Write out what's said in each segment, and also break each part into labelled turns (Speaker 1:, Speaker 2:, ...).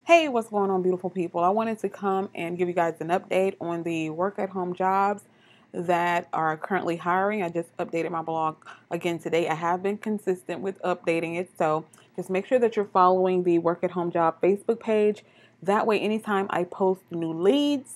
Speaker 1: Hey, what's going on, beautiful people? I wanted to come and give you guys an update on the work at home jobs that are currently hiring. I just updated my blog again today. I have been consistent with updating it, so just make sure that you're following the work at home job Facebook page. That way, anytime I post new leads,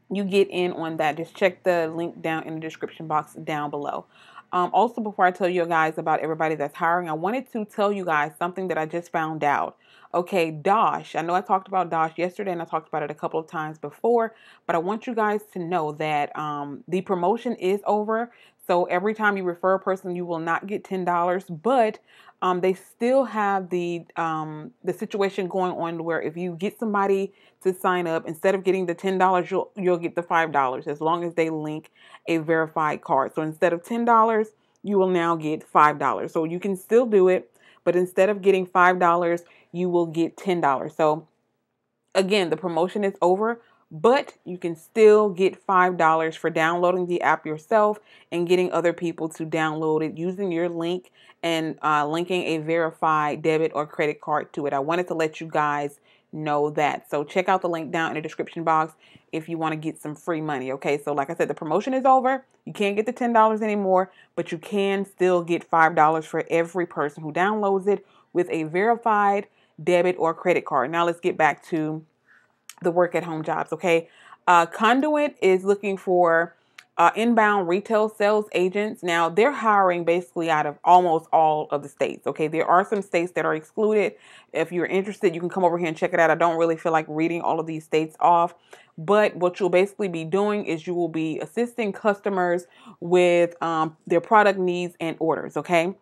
Speaker 1: you get in on that. Just check the link down in the description box down below. Also, before I tell you guys about everybody that's hiring, I wanted to tell you guys something that I just found out. Okay, Dosh. I know I talked about Dosh yesterday and I talked about it a couple of times before, but I want you guys to know that the promotion is over. So every time you refer a person, you will not get $10, but they still have the situation going on where if you get somebody to sign up, instead of getting the $10, you'll get the $5 as long as they link a verified card. So instead of $10, you will now get $5. So you can still do it, but instead of getting $5, you will get $10. So again, the promotion is over, but you can still get $5 for downloading the app yourself and getting other people to download it using your link and linking a verified debit or credit card to it. I wanted to let you guys know that. So check out the link down in the description box if you want to get some free money. Okay, so like I said, the promotion is over. You can't get the $10 anymore, but you can still get $5 for every person who downloads it with a verified debit or credit card. Now let's get back to the work at home jobs. Okay. Conduit is looking for inbound retail sales agents. Now they're hiring basically out of almost all of the states. Okay. There are some states that are excluded. If you're interested, you can come over here and check it out. I don't really feel like reading all of these states off, but what you'll basically be doing is you will be assisting customers with their product needs and orders. Okay.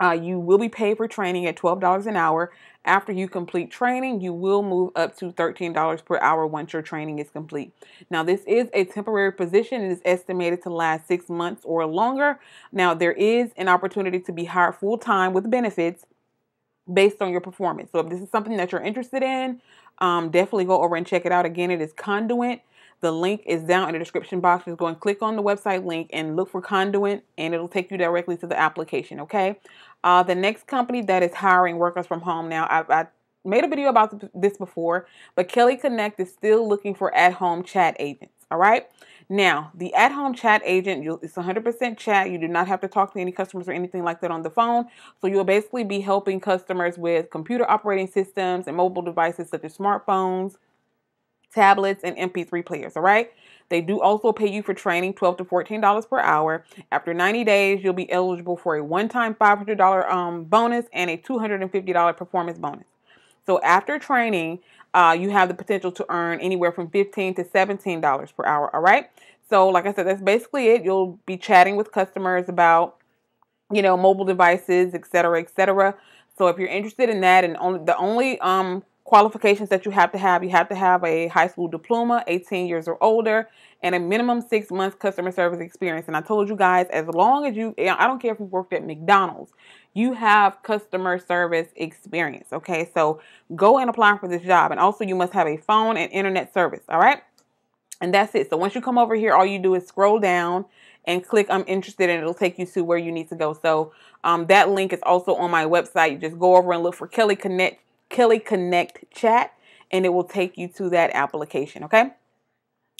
Speaker 1: You will be paid for training at $12 an hour. After you complete training, you will move up to $13 per hour once your training is complete. Now, this is a temporary position and is estimated to last 6 months or longer. Now, there is an opportunity to be hired full-time with benefits based on your performance. So if this is something that you're interested in, definitely go over and check it out. Again, it is Conduit. The link is down in the description box. Just go and click on the website link and look for Conduit, and it'll take you directly to the application, okay? The next company that is hiring workers from home now, I made a video about this before, but Kelly Connect is still looking for at-home chat agents, all right? Now, the at-home chat agent, it's 100% chat. You do not have to talk to any customers or anything like that on the phone. So you'll basically be helping customers with computer operating systems and mobile devices such as smartphones, tablets, and MP3 players, all right? They do also pay you for training, $12 to $14 per hour. After 90 days, you'll be eligible for a one-time $500 bonus and a $250 performance bonus. So after training, you have the potential to earn anywhere from $15 to $17 per hour, all right? So like I said, that's basically it. You'll be chatting with customers about, mobile devices, et cetera, et cetera. So if you're interested in that, and the only qualifications that you have to have a high school diploma, 18 years or older, and a minimum 6 months customer service experience. And I told you guys, as long as I don't care if you worked at McDonald's, you have customer service experience. Okay, so go and apply for this job. And also you must have a phone and internet service. All right. And that's it. So once you come over here, all you do is scroll down and click I'm interested, and it'll take you to where you need to go. So that link is also on my website. You just go over and look for Kelly Connect chat, and it will take you to that application. Okay.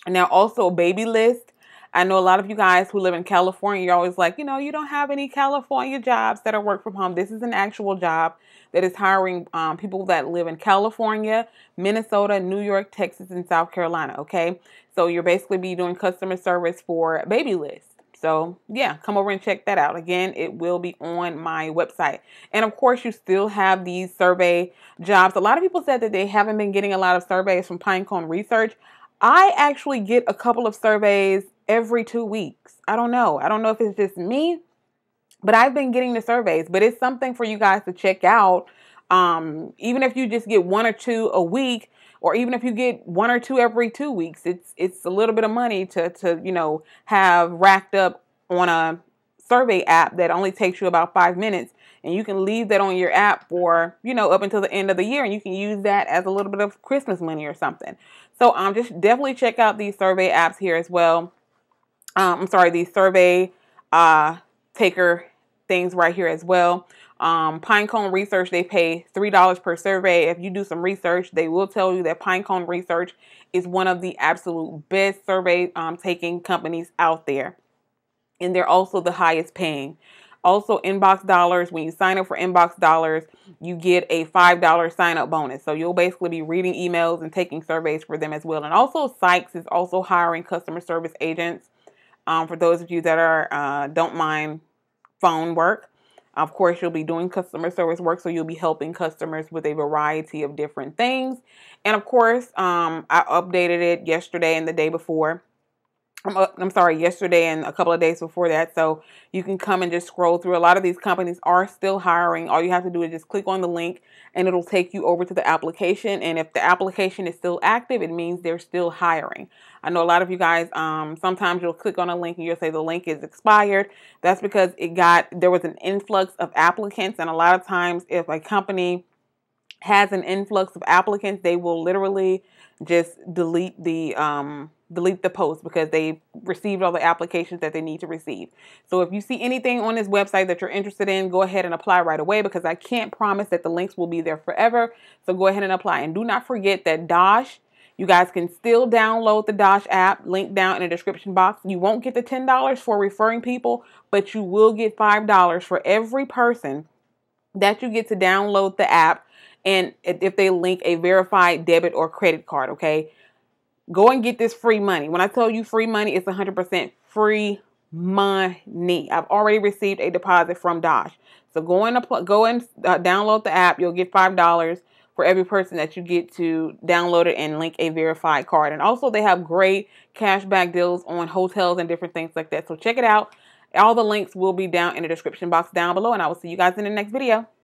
Speaker 1: Now also Baby List. I know a lot of you guys who live in California, you're always like, you don't have any California jobs that are work from home. This is an actual job that is hiring people that live in California, Minnesota, New York, Texas, and South Carolina. Okay. So you're basically be doing customer service for Baby List. So yeah, come over and check that out. Again, it will be on my website. And of course, you still have these survey jobs. A lot of people said that they haven't been getting a lot of surveys from Pinecone Research. I actually get a couple of surveys every 2 weeks. I don't know. I don't know if it's just me, but I've been getting the surveys. But it's something for you guys to check out. Even if you just get 1 or 2 a week, or even if you get 1 or 2 every 2 weeks, it's a little bit of money to have racked up on a survey app that only takes you about 5 minutes, and you can leave that on your app for up until the end of the year, and you can use that as a little bit of Christmas money or something. So just definitely check out these survey apps here as well. These survey taker things right here as well. Pinecone Research, they pay $3 per survey. If you do some research, they will tell you that Pinecone Research is one of the absolute best survey taking companies out there. And they're also the highest paying. Also, Inbox Dollars, when you sign up for Inbox Dollars, you get a $5 sign up bonus. So you'll basically be reading emails and taking surveys for them as well. And also, Sykes is also hiring customer service agents for those of you that are don't mind phone work. Of course, you'll be doing customer service work, so you'll be helping customers with a variety of different things. And of course, I updated it yesterday and the day before. I'm sorry, yesterday and a couple of days before that. So you can come and just scroll through. A lot of these companies are still hiring. All you have to do is just click on the link and it'll take you over to the application. And if the application is still active, it means they're still hiring. I know a lot of you guys, sometimes you'll click on a link and you'll say the link is expired. That's because there was an influx of applicants. And a lot of times if a company has an influx of applicants, they will literally just delete the post because they received all the applications that they need to receive. So if you see anything on this website that you're interested in, go ahead and apply right away, because I can't promise that the links will be there forever. So go ahead and apply. And do not forget that Dosh, you guys can still download the Dosh app, link down in the description box. You won't get the $10 for referring people, but you will get $5 for every person that you get to download the app, and if they link a verified debit or credit card. Okay, go and get this free money. When I tell you free money, it's 100% free money. I've already received a deposit from Dosh. So go and download the app. You'll get $5 for every person that you get to download it and link a verified card. And also they have great cashback deals on hotels and different things like that. So check it out. All the links will be down in the description box down below, and I will see you guys in the next video.